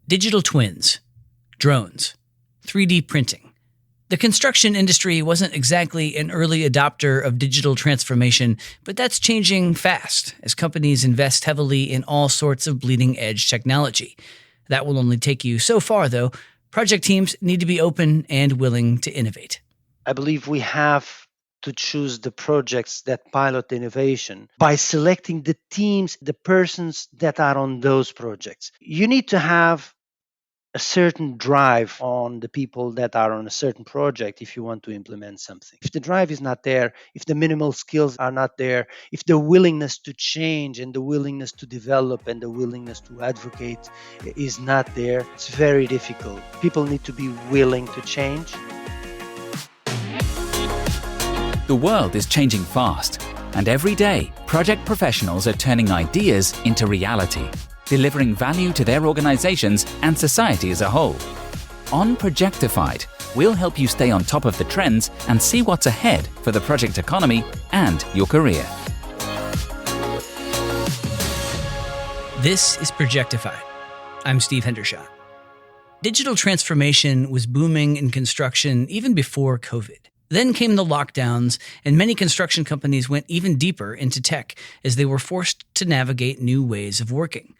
Digital twins, drones, 3D printing. The construction industry wasn't exactly an early adopter of digital transformation, but that's changing fast as companies invest heavily in all sorts of bleeding-edge technology. That will only take you so far, though. Project teams need to be open and willing to innovate. I believe we have to choose the projects that pilot innovation by selecting the teams, the persons that are on those projects. You need to have a certain drive on the people that are on a certain project if you want to implement something. If the drive is not there, if the minimal skills are not there, if the willingness to change and the willingness to develop and the willingness to advocate is not there, it's very difficult. People need to be willing to change. The world is changing fast, and every day, project professionals are turning ideas into reality, delivering value to their organizations and society as a whole. On Projectified, we'll help you stay on top of the trends and see what's ahead for the project economy and your career. This is Projectified. I'm Steve Hendershot. Digital transformation was booming in construction even before COVID. Then came the lockdowns, and many construction companies went even deeper into tech as they were forced to navigate new ways of working.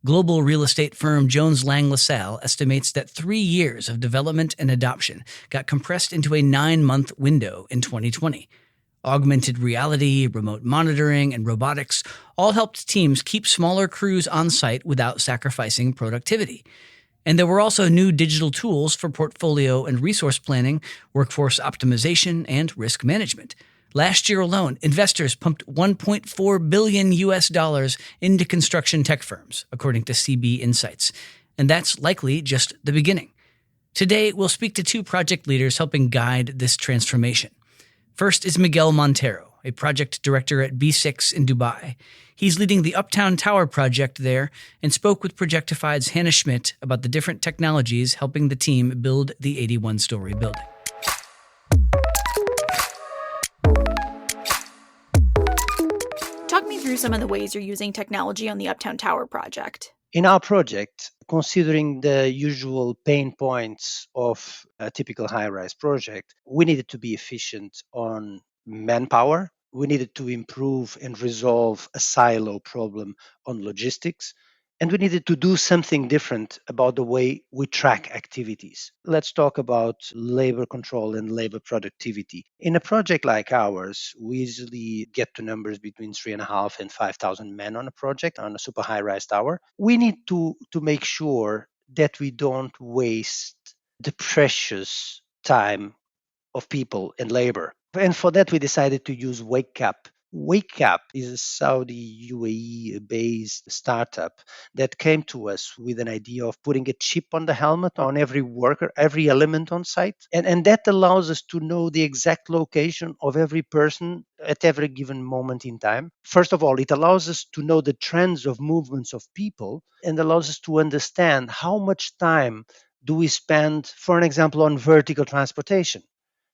Global real estate firm Jones Lang LaSalle estimates that 3 years of development and adoption got compressed into a 9-month window in 2020. Augmented reality, remote monitoring, and robotics all helped teams keep smaller crews on site without sacrificing productivity. And there were also new digital tools for portfolio and resource planning, workforce optimization, and risk management. Last year alone, investors pumped $1.4 billion into construction tech firms, according to CB Insights. And that's likely just the beginning. Today, we'll speak to 2 project leaders helping guide this transformation. First is Miguel Monteiro, a project director at Besix in Dubai. He's leading the Uptown Tower project there and spoke with Projectified's Hannah Schmidt about the different technologies helping the team build the 81-story building. Talk me through some of the ways you're using technology on the Uptown Tower project. In our project, considering the usual pain points of a typical high-rise project, we needed to be efficient on manpower. We needed to improve and resolve a silo problem on logistics. And we needed to do something different about the way we track activities. Let's talk about labor control and labor productivity. In a project like ours, we easily get to numbers between 3,500 and 5,000 men on a project, on a super high-rise tower. We need to make sure that we don't waste the precious time of people and labor. And for that, we decided to use WakeCap. WakeCap is a Saudi UAE-based startup that came to us with an idea of putting a chip on the helmet on every worker, every element on site. And that allows us to know the exact location of every person at every given moment in time. First of all, it allows us to know the trends of movements of people and allows us to understand how much time do we spend, for an example, on vertical transportation,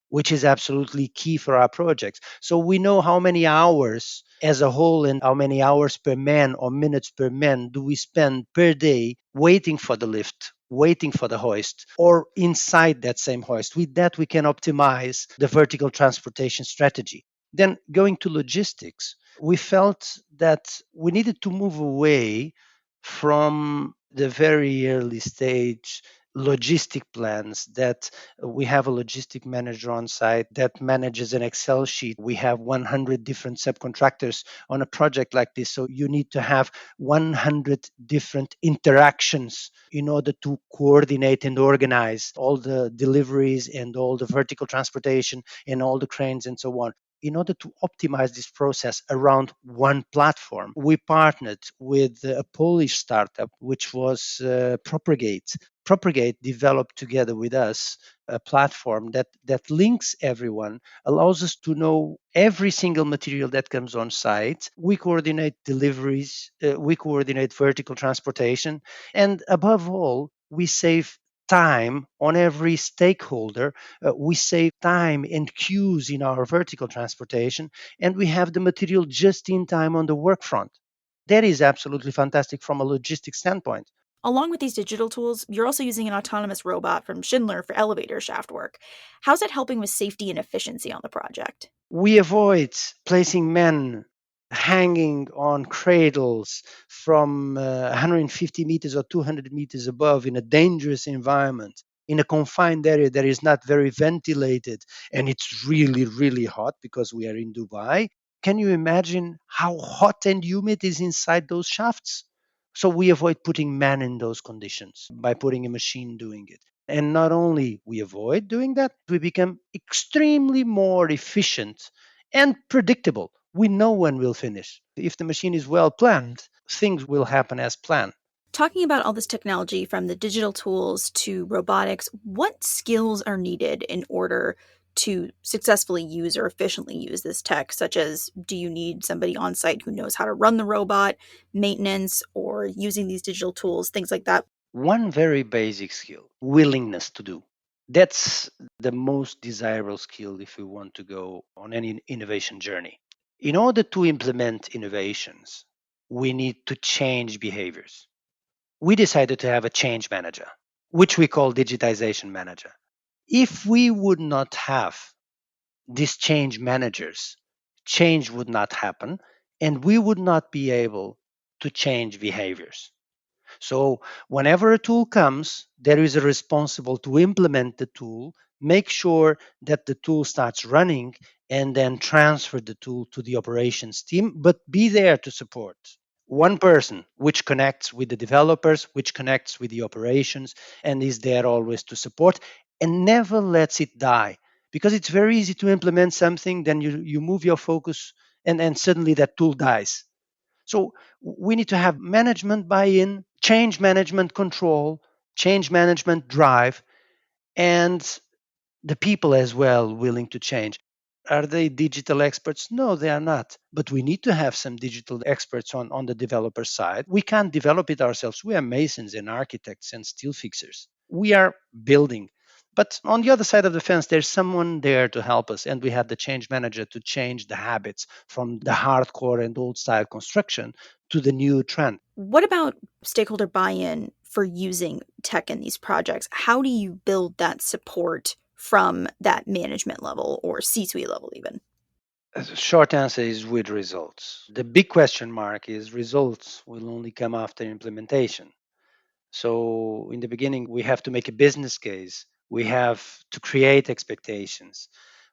which is absolutely key for our projects. So we know how many hours as a whole and how many hours per man or minutes per man do we spend per day waiting for the lift, waiting for the hoist, or inside that same hoist. With that, we can optimize the vertical transportation strategy. Then going to logistics, we felt that we needed to move away from the very early stage logistic plans that we have a logistic manager on site that manages an Excel sheet. We have 100 different subcontractors on a project like this. So you need to have 100 different interactions in order to coordinate and organize all the deliveries and all the vertical transportation and all the cranes and so on. In order to optimize this process around one platform, we partnered with a Polish startup, which was Propagate. Propagate developed together with us a platform that links everyone, allows us to know every single material that comes on site. We coordinate deliveries, we coordinate vertical transportation, and above all, we save time on every stakeholder. We save time and queues in our vertical transportation, and we have the material just in time on the work front. That is absolutely fantastic from a logistics standpoint. Along with these digital tools, you're also using an autonomous robot from Schindler for elevator shaft work. How's it helping with safety and efficiency on the project? We avoid placing men hanging on cradles from 150 meters or 200 meters above in a dangerous environment, in a confined area that is not very ventilated, and it's really, really hot because we are in Dubai. Can you imagine how hot and humid is inside those shafts? So we avoid putting men in those conditions by putting a machine doing it. And not only we avoid doing that, we become extremely more efficient and predictable. We know when we'll finish. If the machine is well planned, things will happen as planned. Talking about all this technology from the digital tools to robotics, what skills are needed in order to successfully use or efficiently use this tech? Such as, do you need somebody on site who knows how to run the robot, maintenance, or using these digital tools, things like that? One very basic skill: willingness to do. That's the most desirable skill if we want to go on any innovation journey. In order to implement innovations, we need to change behaviors. We decided to have a change manager, which we call digitization manager. If we would not have these change managers, change would not happen and we would not be able to change behaviors. So, whenever a tool comes, there is a responsible to implement the tool, make sure that the tool starts running, and then transfer the tool to the operations team, but be there to support. One person which connects with the developers, which connects with the operations, and is there always to support and never lets it die. Because it's very easy to implement something, then you move your focus and suddenly that tool dies. So we need to have management buy-in, change management control, change management drive, and the people as well willing to change. Are they digital experts? No, they are not. But we need to have some digital experts on the developer side. We can't develop it ourselves. We are masons and architects and steel fixers. We are building. But on the other side of the fence, there's someone there to help us. And we have the change manager to change the habits from the hardcore and old style construction to the new trend. What about stakeholder buy in for using tech in these projects? How do you build that support from that management level or C suite level, even? The short answer is with results. The big question mark is results will only come after implementation. So, in the beginning, we have to make a business case. We have to create expectations.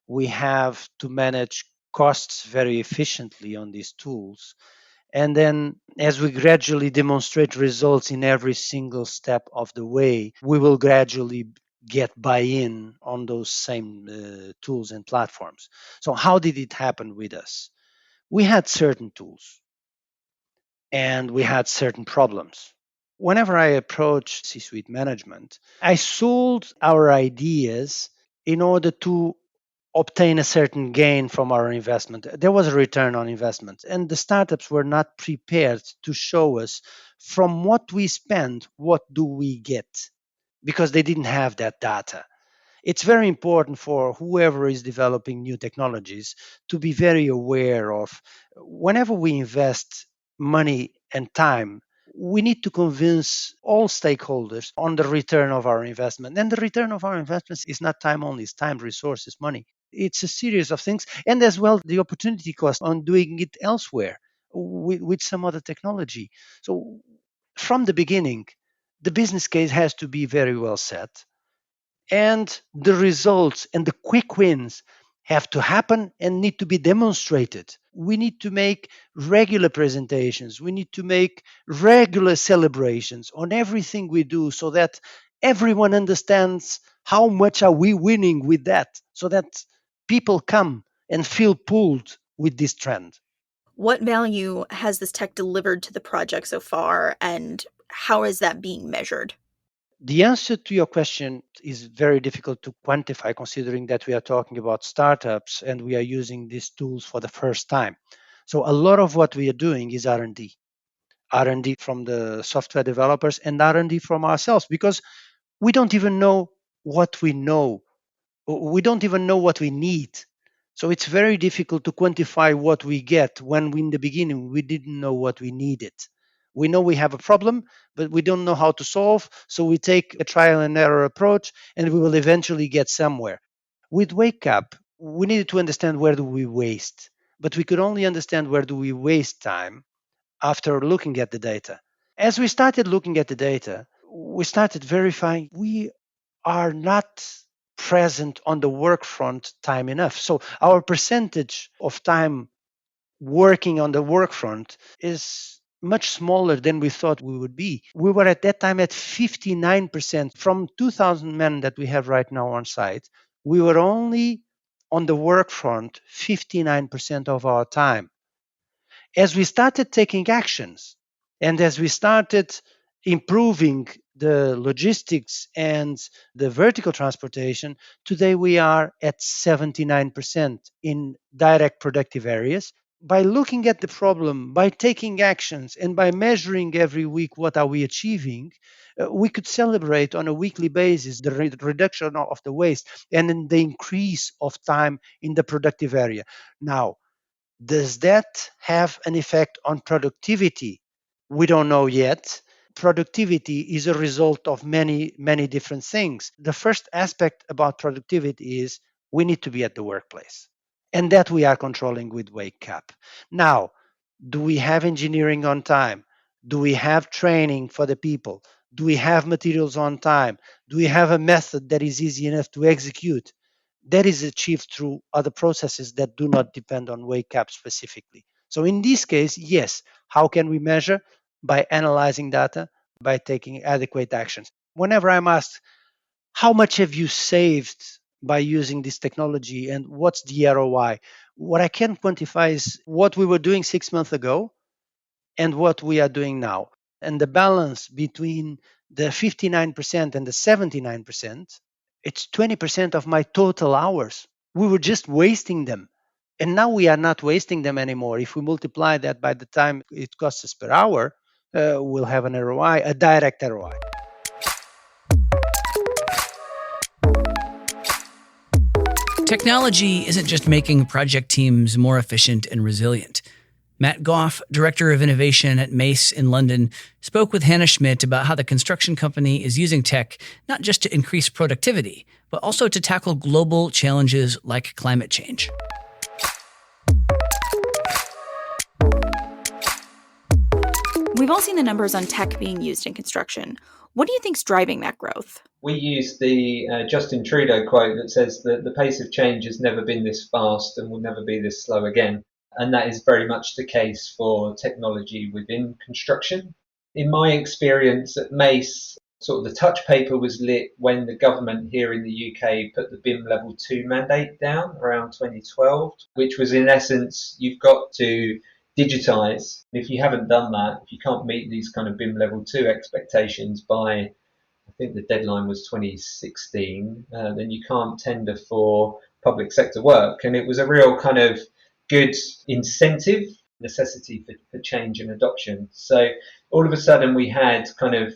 We have to manage costs very efficiently on these tools. And then, as we gradually demonstrate results in every single step of the way, we will gradually get buy in on those same tools and platforms. So, how did it happen with us? We had certain tools and we had certain problems. Whenever I approached C suite management, I sold our ideas in order to obtain a certain gain from our investment. There was a return on investment, and the startups were not prepared to show us from what we spend, what do we get, because they didn't have that data. It's very important for whoever is developing new technologies to be very aware of whenever we invest money and time, we need to convince all stakeholders on the return of our investment. And the return of our investments is not time only, it's time, resources, money. It's a series of things. And as well, the opportunity cost on doing it elsewhere with some other technology. So from the beginning, the business case has to be very well set, and the results and the quick wins have to happen and need to be demonstrated. We need to make regular presentations. We need to make regular celebrations on everything we do so that everyone understands how much are we winning with that, so that people come and feel pulled with this trend. What value has this tech delivered to the project so far, and how is that being measured? The answer to your question is very difficult to quantify considering that we are talking about startups and we are using these tools for the first time. So a lot of what we are doing is R&D. R&D from the software developers and R&D from ourselves because we don't even know what we know. We don't even know what we need. So it's very difficult to quantify what we get when we, in the beginning we didn't know what we needed. We know we have a problem, but we don't know how to solve. So we take a trial and error approach, and we will eventually get somewhere. With Wake Up, we needed to understand where do we waste, but we could only understand where do we waste time after looking at the data. As we started looking at the data, we started verifying we are not present on the work front time enough. So our percentage of time working on the work front is much smaller than we thought we would be. We were at that time at 59%. From 2,000 men that we have right now on site, we were only on the work front 59% of our time. As we started taking actions and as we started improving the logistics and the vertical transportation, today we are at 79% in direct productive areas. By looking at the problem, by taking actions, and by measuring every week what are we achieving, we could celebrate on a weekly basis the reduction of the waste and then the increase of time in the productive area. Now, does that have an effect on productivity? We don't know yet. Productivity is a result of many, many different things. The first aspect about productivity is we need to be at the workplace, and that we are controlling with Wake Up. Now, do we have engineering on time? Do we have training for the people? Do we have materials on time? Do we have a method that is easy enough to execute? That is achieved through other processes that do not depend on Wake Up specifically. So in this case, yes, how can we measure? By analyzing data, by taking adequate actions. Whenever I'm asked, how much have you saved by using this technology and what's the ROI? What I can quantify is what we were doing 6 months ago and what we are doing now. And the balance between the 59% and the 79%, it's 20% of my total hours. We were just wasting them. And now we are not wasting them anymore. If we multiply that by the time it costs us per hour, we'll have an ROI, a direct ROI. Technology isn't just making project teams more efficient and resilient. Matt Gough, Director of Innovation at Mace in London, spoke with Hannah Schmidt about how the construction company is using tech not just to increase productivity, but also to tackle global challenges like climate change. We've all seen the numbers on tech being used in construction. What do you think's driving that growth? We use the Justin Trudeau quote that says that the pace of change has never been this fast and will never be this slow again. And that is very much the case for technology within construction. In my experience at Mace, sort of the touch paper was lit when the government here in the UK put the BIM Level 2 mandate down around 2012, which was in essence, you've got to digitize. If you haven't done that, if you can't meet these kind of BIM Level 2 expectations by, I think the deadline was 2016, then you can't tender for public sector work. And it was a real kind of good incentive, necessity for change and adoption. So all of a sudden we had kind of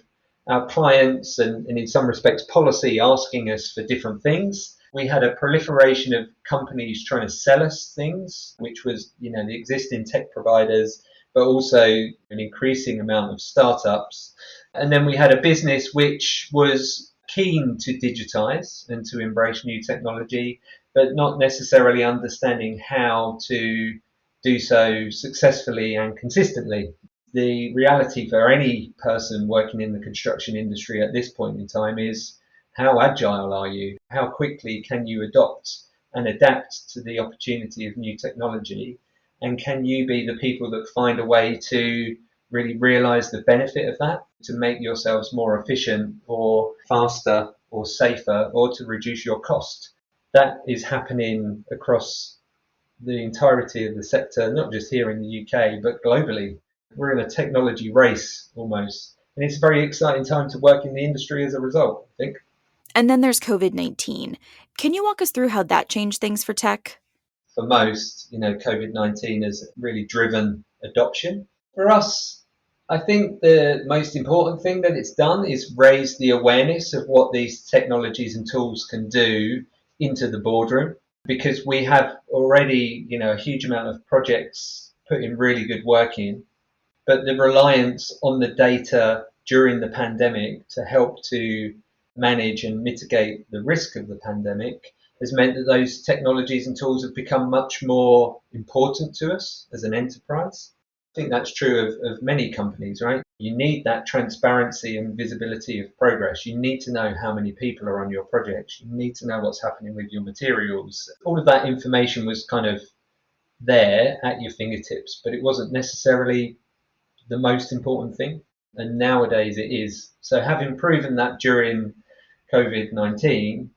our clients and in some respects policy asking us for different things. We had a proliferation of companies trying to sell us things, which was, the existing tech providers, but also an increasing amount of startups. And then we had a business which was keen to digitize and to embrace new technology, but not necessarily understanding how to do so successfully and consistently. The reality for any person working in the construction industry at this point in time is, how agile are you? How quickly can you adopt and adapt to the opportunity of new technology? And can you be the people that find a way to really realize the benefit of that, to make yourselves more efficient or faster or safer, or to reduce your cost? That is happening across the entirety of the sector, not just here in the UK, but globally. We're in a technology race almost. And it's a very exciting time to work in the industry as a result, I think. And then there's COVID-19. Can you walk us through how that changed things for tech? For most, COVID-19 has really driven adoption. For us, I think the most important thing that it's done is raise the awareness of what these technologies and tools can do into the boardroom, because we have already, a huge amount of projects putting really good work in. But the reliance on the data during the pandemic to help to manage and mitigate the risk of the pandemic has meant that those technologies and tools have become much more important to us as an enterprise. I think that's true of many companies, right? You need that transparency and visibility of progress. You need to know how many people are on your projects. You need to know what's happening with your materials. All of that information was kind of there at your fingertips, but it wasn't necessarily the most important thing. And nowadays it is. So having proven that during COVID-19,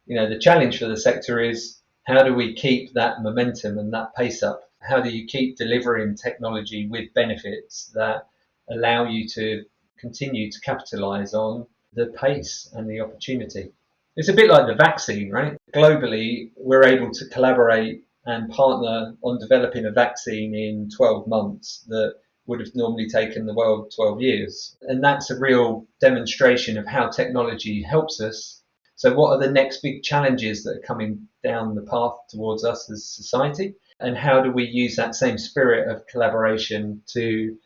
the challenge for the sector is how do we keep that momentum and that pace up? How do you keep delivering technology with benefits that allow you to continue to capitalize on the pace and the opportunity? It's a bit like the vaccine, right? Globally, we're able to collaborate and partner on developing a vaccine in 12 months that would have normally taken the world 12 years. And that's a real demonstration of how technology helps us. So what are the next big challenges that are coming down the path towards us as society? And how do we use that same spirit of collaboration to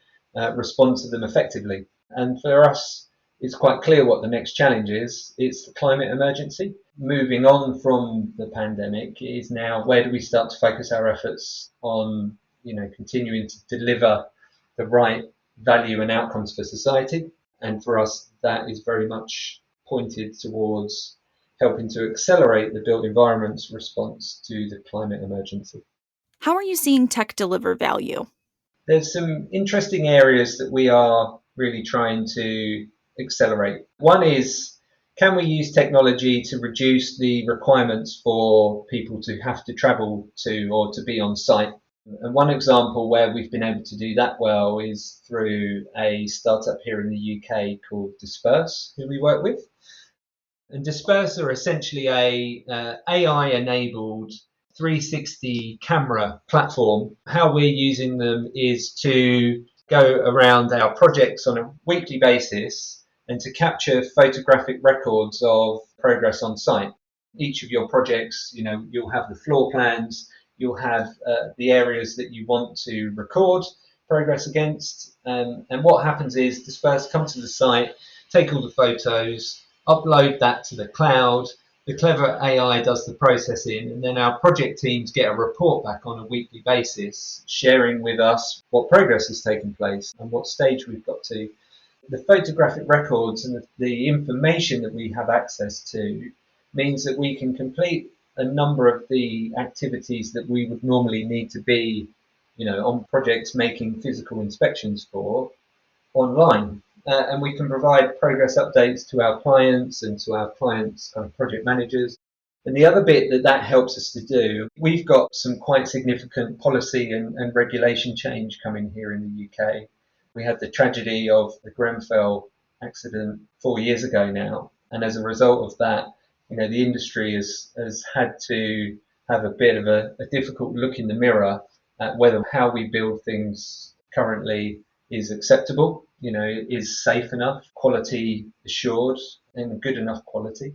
respond to them effectively? And for us, it's quite clear what the next challenge is. It's the climate emergency. Moving on from the pandemic is now where do we start to focus our efforts on, continuing to deliver the right value and outcomes for society. And for us, that is very much pointed towards helping to accelerate the built environment's response to the climate emergency. How are you seeing tech deliver value? There's some interesting areas that we are really trying to accelerate. One is, can we use technology to reduce the requirements for people to have to travel to or to be on site? And one example where we've been able to do that well is through a startup here in the UK called Disperse, who we work with. And Disperse are essentially a AI-enabled 360 camera platform. How we're using them is to go around our projects on a weekly basis and to capture photographic records of progress on site. Each of your projects, you'll have the floor plans, you'll have the areas that you want to record progress against. And what happens is Disperse come to the site, take all the photos, upload that to the cloud. The clever AI does the processing, and then our project teams get a report back on a weekly basis, sharing with us what progress has taken place and what stage we've got to. The photographic records and the information that we have access to means that we can complete a number of the activities that we would normally need to be, on projects making physical inspections for online. And we can provide progress updates to our clients and to our clients' kind of project managers. And the other bit that helps us to do, we've got some quite significant policy and regulation change coming here in the UK. We had the tragedy of the Grenfell accident 4 years ago now. And as a result of that, the industry has had to have a bit of a difficult look in the mirror at whether how we build things currently is acceptable, is safe enough, quality assured, and good enough quality.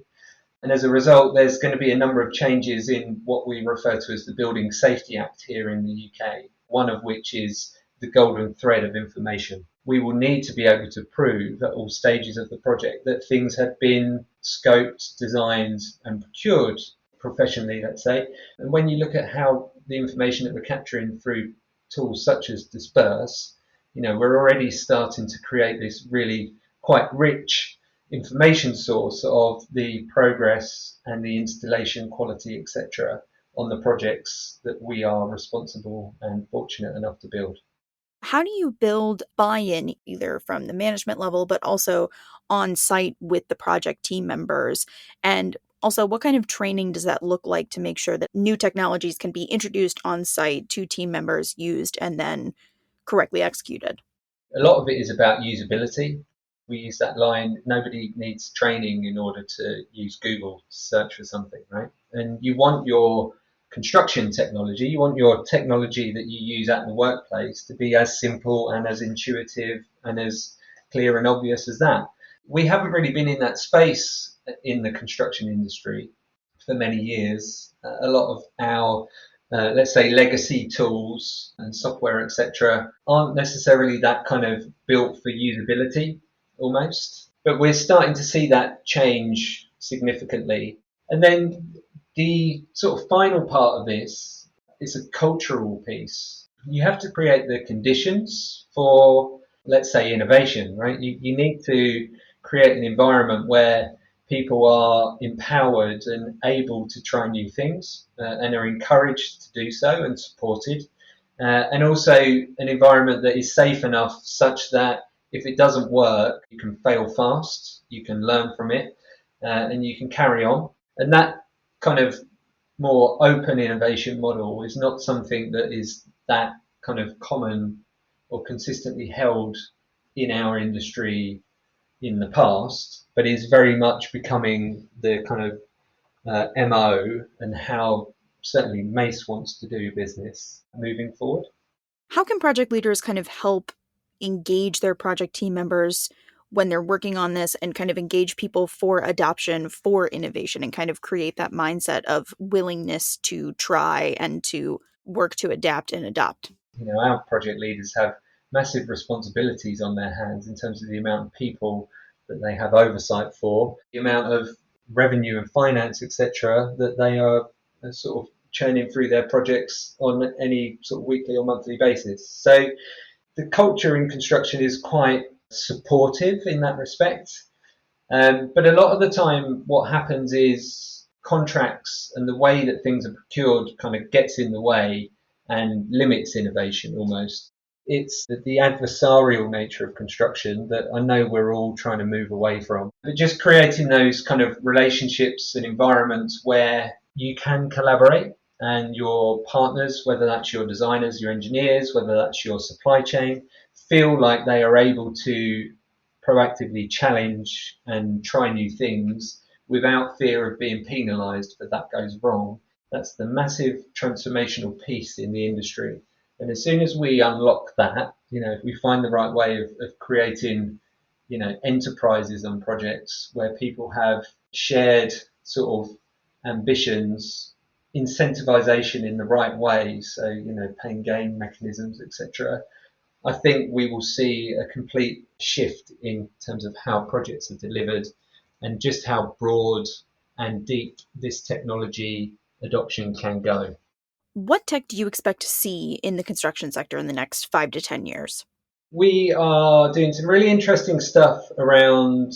And as a result, there's going to be a number of changes in what we refer to as the Building Safety Act here in the UK, one of which is the golden thread of information. We will need to be able to prove at all stages of the project that things have been scoped, designed, and procured professionally, let's say. And when you look at how the information that we're capturing through tools such as Disperse, we're already starting to create this really quite rich information source of the progress and the installation quality, etc., on the projects that we are responsible and fortunate enough to build. How do you build buy-in either from the management level, but also on site with the project team members? And also, what kind of training does that look like to make sure that new technologies can be introduced on site to team members, used, and then correctly executed? A lot of it is about usability. We use that line, nobody needs training in order to use Google to search for something, right? And you want your construction technology, you want your technology that you use at the workplace to be as simple and as intuitive and as clear and obvious as that. We haven't really been in that space in the construction industry for many years. A lot of our let's say legacy tools and software, etc., aren't necessarily that kind of built for usability almost. But we're starting to see that change significantly. And then the sort of final part of this is a cultural piece. You have to create the conditions for, let's say, innovation, right? You need to create an environment where people are empowered and able to try new things and are encouraged to do so and supported. And also an environment that is safe enough such that if it doesn't work, you can fail fast, you can learn from it, and you can carry on. And that kind of more open innovation model is not something that is that kind of common or consistently held in our industry in the past, but is very much becoming the kind of MO and how certainly Mace wants to do business moving forward. How can project leaders kind of help engage their project team members when they're working on this and kind of engage people for adoption, for innovation, and kind of create that mindset of willingness to try and to work to adapt and adopt? Our project leaders have massive responsibilities on their hands in terms of the amount of people that they have oversight for, the amount of revenue and finance, etc., that they are sort of churning through their projects on any sort of weekly or monthly basis. So the culture in construction is quite supportive in that respect. But a lot of the time what happens is contracts and the way that things are procured kind of gets in the way and limits innovation almost. It's the adversarial nature of construction that I know we're all trying to move away from. But just creating those kind of relationships and environments where you can collaborate and your partners, whether that's your designers, your engineers, whether that's your supply chain, feel like they are able to proactively challenge and try new things without fear of being penalised if that goes wrong. That's the massive transformational piece in the industry. And as soon as we unlock that, if we find the right way of creating, enterprises and projects where people have shared sort of ambitions, incentivization in the right way, so, pain gain mechanisms, etc., I think we will see a complete shift in terms of how projects are delivered and just how broad and deep this technology adoption can go. What tech do you expect to see in the construction sector in the next 5 to 10 years? We are doing some really interesting stuff around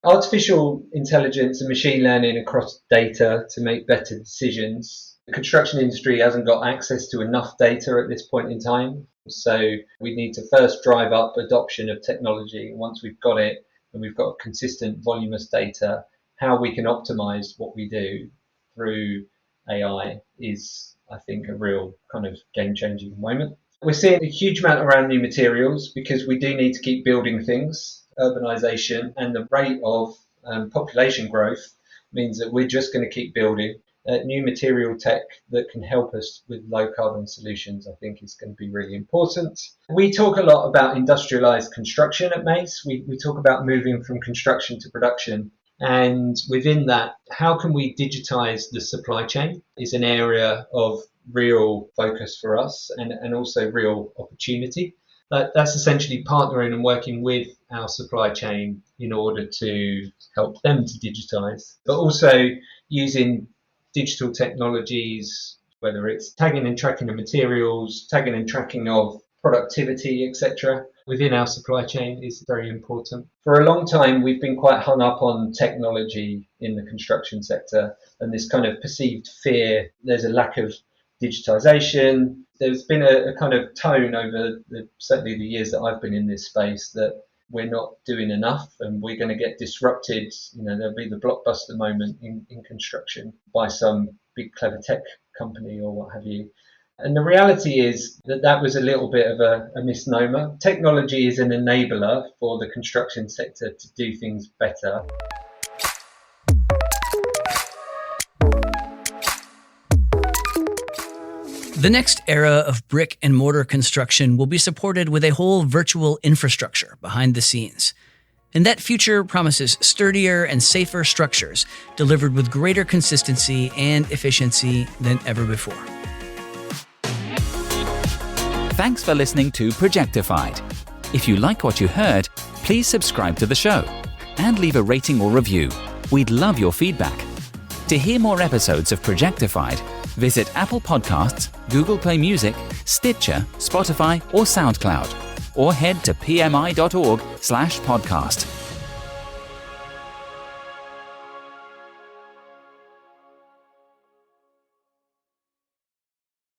artificial intelligence and machine learning across data to make better decisions. The construction industry hasn't got access to enough data at this point in time. So we need to first drive up adoption of technology. Once we've got it and we've got consistent voluminous data, how we can optimize what we do through AI is, I think, a real kind of game-changing moment. We're seeing a huge amount around new materials because we do need to keep building things. Urbanization and the rate of population growth means that we're just going to keep building. New material tech that can help us with low carbon solutions, I think, is going to be really important. We talk a lot about industrialized construction at Mace. We talk about moving from construction to production. And within that, how can we digitize the supply chain is an area of real focus for us and also real opportunity. That's essentially partnering and working with our supply chain in order to help them to digitize, but also using digital technologies, whether it's tagging and tracking of materials, tagging and tracking of productivity, etc., within our supply chain is very important. For a long time, we've been quite hung up on technology in the construction sector and this kind of perceived fear. There's a lack of digitization. There's been a kind of tone over certainly the years that I've been in this space that we're not doing enough and we're going to get disrupted. There'll be the blockbuster moment in construction by some big clever tech company or what have you. And the reality is that was a little bit of a misnomer. Technology is an enabler for the construction sector to do things better. The next era of brick and mortar construction will be supported with a whole virtual infrastructure behind the scenes. And that future promises sturdier and safer structures delivered with greater consistency and efficiency than ever before. Thanks for listening to Projectified. If you like what you heard, please subscribe to the show and leave a rating or review. We'd love your feedback. To hear more episodes of Projectified, visit Apple Podcasts, Google Play Music, Stitcher, Spotify, or SoundCloud, or head to pmi.org/podcast.